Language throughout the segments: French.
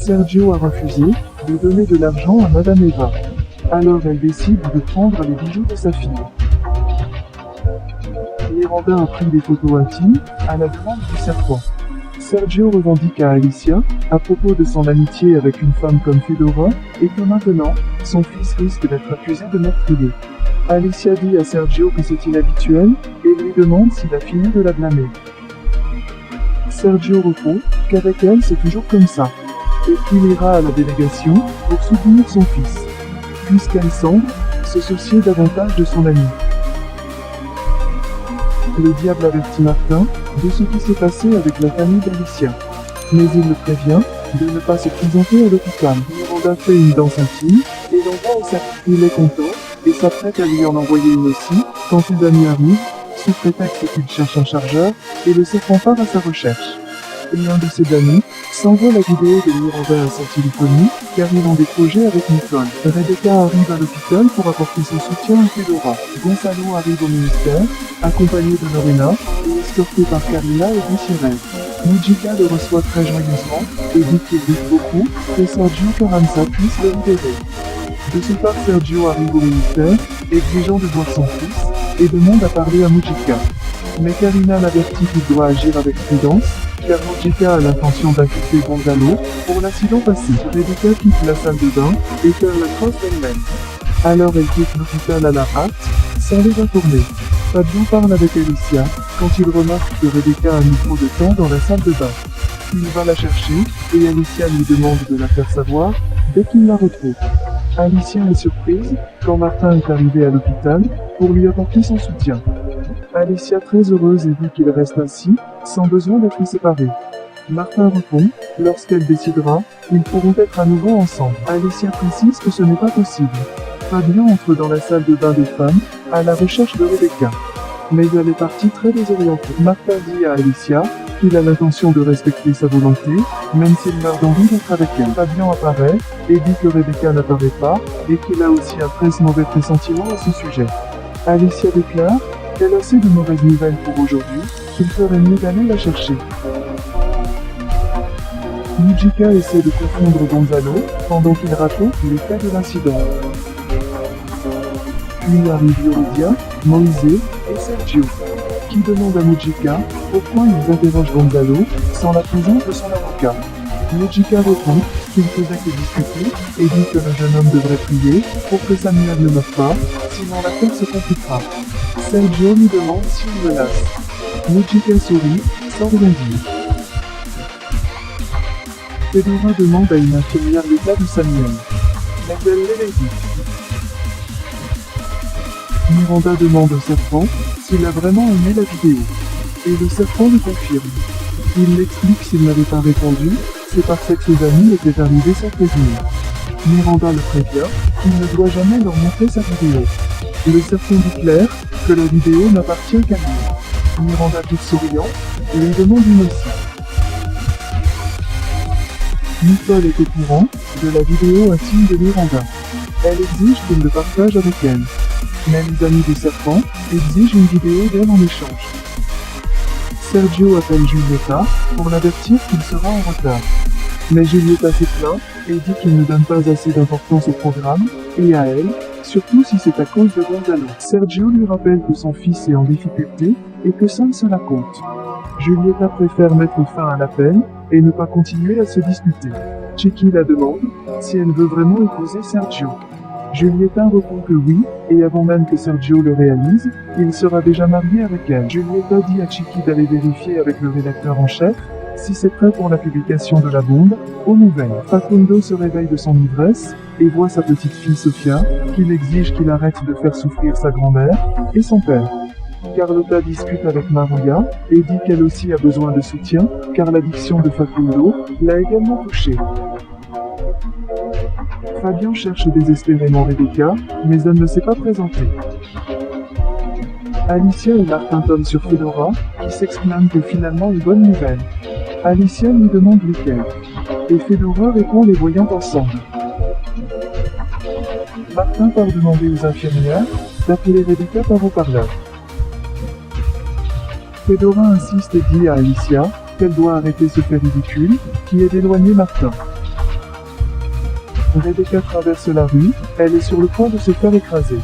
Sergio a refusé de donner de l'argent à Madame Eva. Alors elle décide de prendre les bijoux de sa fille. Miranda a pris des photos intimes à la demande du serpent. Sergio revendique à Alicia, à propos de son amitié avec une femme comme Fedora, et que maintenant, son fils risque d'être accusé de meurtrier. Alicia dit à Sergio que c'est inhabituel, et lui demande s'il a fini de la blâmer. Sergio répond qu'avec elle c'est toujours comme ça, et qu'il ira à la délégation pour soutenir son fils, puisqu'elle semble se soucier davantage de son ami. Le diable avertit Martin de ce qui s'est passé avec la famille d'Alicia. Mais il le prévient de ne pas se présenter à l'hôpital. Miranda fait une danse intime et l'envoie au serpent. Il est content et s'apprête à lui en envoyer une aussi quand ses amis arrivent, sous prétexte qu'il cherche un chargeur, et le serpent part à sa recherche. Et un de ses amis s'envoie la vidéo de Miranda à sa téléphonie, car ils ont des projets avec Nicole. Rebecca arrive à l'hôpital pour apporter son soutien à Fedora. Gonzalo arrive au ministère, accompagné de Lorena, et escorté par Karina et Gutiérrez. Mujica le reçoit très joyeusement, et dit qu'il doute beaucoup que Sergio Carranza puisse le libérer. De ce part, Sergio arrive au ministère, exigeant de voir son fils, et demande à parler à Mujica. Mais Karina l'avertit qu'il doit agir avec prudence, car Mujica a l'intention d'inculper Gonzalo pour l'accident passé. Rebecca quitte la salle de bain et faire la crosse d'elle-même. Alors elle quitte l'hôpital à la hâte, sans les informer. Fabio parle avec Alicia, quand il remarque que Rebecca a mis trop de temps dans la salle de bain. Il va la chercher, et Alicia lui demande de la faire savoir, dès qu'il la retrouve. Alicia est surprise, quand Martin est arrivé à l'hôpital, pour lui apporter son soutien. Alicia très heureuse et dit qu'il reste ainsi, sans besoin d'être séparés. Martin répond, lorsqu'elle décidera, ils pourront être à nouveau ensemble. Alicia précise que ce n'est pas possible. Fabien entre dans la salle de bain des femmes, à la recherche de Rebecca. Mais elle est partie très désorientée. Martin dit à Alicia qu'il a l'intention de respecter sa volonté, même s'il meurt d'envie d'être avec elle. Fabien apparaît, et dit que Rebecca n'apparaît pas, et qu'il a aussi un très mauvais pressentiment à ce sujet. Alicia déclare qu'elle a assez de mauvaises nouvelles pour aujourd'hui, qu'il ferait mieux d'aller la chercher. Mujica essaie de confondre Gonzalo, pendant qu'il raconte les faits de l'incident. Puis arrivent Yuridia, Moïse et Sergio, qui demandent à Mujica pourquoi ils interrogent Gonzalo sans la présence de son avocat. Mujica répond qu'il faisait que discuter et dit que le jeune homme devrait prier pour que Samuel ne meure pas, sinon l'affaire se compliquera. Sergio lui demande s'il menace. Mujica sourit, sans rien dire. Fedora demande à une infirmière l'état de Samuel. Mais elle l'évite. Miranda demande au serpent s'il a vraiment aimé la vidéo. Et le serpent le confirme. Il l'explique s'il n'avait pas répondu, c'est parce que ses amis étaient arrivés sans prévenir. Miranda le prévient qu'il ne doit jamais leur montrer sa vidéo. Le serpent dit clair que la vidéo n'appartient qu'à lui. Miranda toute souriante, lui demande une aussi. Nicole est au courant de la vidéo intime de Miranda. Elle exige qu'il le partage avec elle. Mais les amis du serpent exigent une vidéo d'elle en échange. Sergio appelle Julieta pour l'avertir qu'il sera en retard. Mais Julieta s'est plaint et dit qu'il ne donne pas assez d'importance au programme, et à elle, surtout si c'est à cause de Gonzalo. Sergio lui rappelle que son fils est en difficulté et que seul cela compte. Julieta préfère mettre fin à l'appel et ne pas continuer à se disputer. Chicky la demande si elle veut vraiment épouser Sergio. Julieta répond que oui, et avant même que Sergio le réalise, il sera déjà marié avec elle. Julieta dit à Chicky d'aller vérifier avec le rédacteur en chef si c'est prêt pour la publication de la bombe aux nouvelles. Facundo se réveille de son ivresse et voit sa petite fille Sofia, qu'il exige qu'il arrête de faire souffrir sa grand-mère et son père. Carlota discute avec Maria et dit qu'elle aussi a besoin de soutien, car l'addiction de Facundo l'a également touchée. Fabien cherche désespérément Rebecca, mais elle ne s'est pas présentée. Alicia et Martin tombent sur Fedora, qui s'exclame que finalement une bonne nouvelle. Alicia lui demande lesquelles, et Fedora répond les voyant ensemble. Martin part demander aux infirmières d'appeler Rebecca par haut-parleur. Fedora insiste et dit à Alicia qu'elle doit arrêter ce fait ridicule, qui est d'éloigner Martin. Rebecca traverse la rue, elle est sur le point de se faire écraser.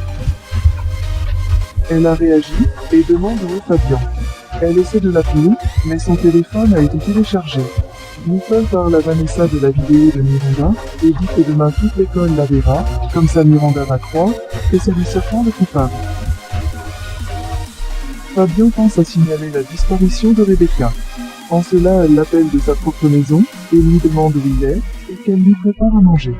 Elle a réagi, et demande où est Fabian. Elle essaie de l'appeler, mais son téléphone a été téléchargé. Nicole parle à Vanessa de la vidéo de Miranda, et dit que demain toute l'école la verra, comme ça Miranda va croire, que c'est le serpent le coupable. Fabian pense à signaler la disparition de Rebecca. En cela, elle l'appelle de sa propre maison, et lui demande où il est, et qu'elle lui prépare à manger.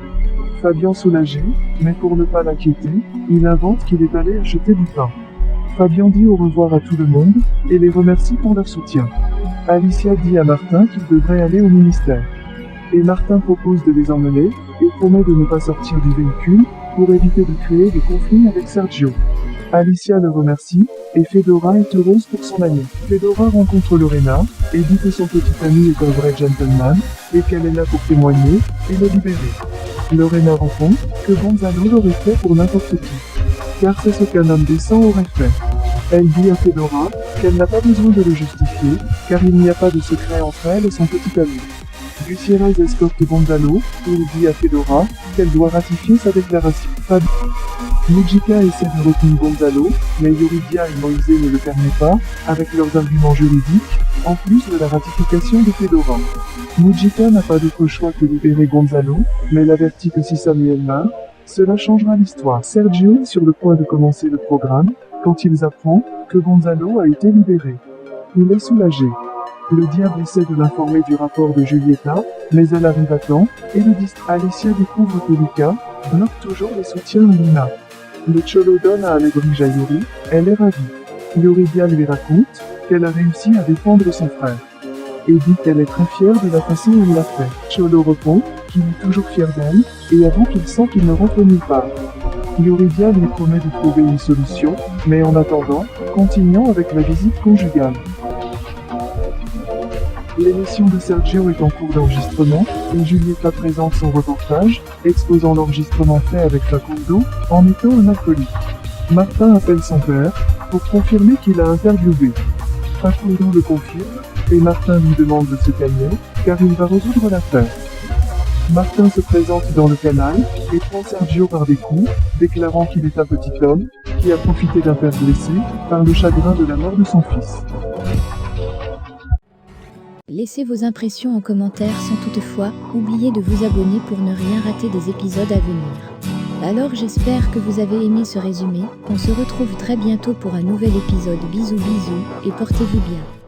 Fabian soulagé, mais pour ne pas l'inquiéter, il invente qu'il est allé acheter du pain. Fabian dit au revoir à tout le monde, et les remercie pour leur soutien. Alicia dit à Martin qu'il devrait aller au ministère. Et Martin propose de les emmener, et promet de ne pas sortir du véhicule, pour éviter de créer des conflits avec Sergio. Alicia le remercie, et Fedora est heureuse pour son ami. Fedora rencontre Lorena, et dit que son petit ami est un vrai gentleman, et qu'elle est là pour témoigner, et le libérer. Lorena répond que Gonzalo l'aurait fait pour n'importe qui, car c'est ce qu'un homme décent aurait fait. Elle dit à Fedora qu'elle n'a pas besoin de le justifier, car il n'y a pas de secret entre elle et son petit ami. Gutiérrez escorte Gonzalo, et il dit à Fedora qu'elle doit ratifier sa déclaration. Mujica essaie de retenir Gonzalo, mais Yuridia et Moïse ne le permettent pas, avec leurs arguments juridiques, en plus de la ratification de Fedora. Mujica n'a pas d'autre choix que libérer Gonzalo, mais l'avertit que si Samuel meurt, cela changera l'histoire. Sergio est sur le point de commencer le programme, quand ils apprennent que Gonzalo a été libéré. Il est soulagé. Le diable essaie de l'informer du rapport de Julieta, mais elle arrive à temps, et le distrait. Alicia découvre que Lucas bloque toujours les soutiens à Luna. Le Cholo donne à Alebrije à Yuri, elle est ravie. Yuridia lui raconte qu'elle a réussi à défendre son frère. Et dit qu'elle est très fière de la façon où il l'a fait. Cholo répond qu'il est toujours fier d'elle, et avoue qu'il sent qu'il ne rentre nulle part. Yuridia lui promet de trouver une solution, mais en attendant, continuons avec la visite conjugale. L'émission de Sergio est en cours d'enregistrement, et Julieta présente son reportage, exposant l'enregistrement fait avec Facundo, en étant un alcoolique. Martin appelle son père, pour confirmer qu'il a interviewé. Facundo le confirme, et Martin lui demande de se calmer, car il va résoudre l'affaire. Martin se présente dans le canal, et prend Sergio par des coups, déclarant qu'il est un petit homme, qui a profité d'un père blessé, par le chagrin de la mort de son fils. Laissez vos impressions en commentaire sans toutefois oublier de vous abonner pour ne rien rater des épisodes à venir. Alors j'espère que vous avez aimé ce résumé, on se retrouve très bientôt pour un nouvel épisode. Bisous bisous, et portez-vous bien.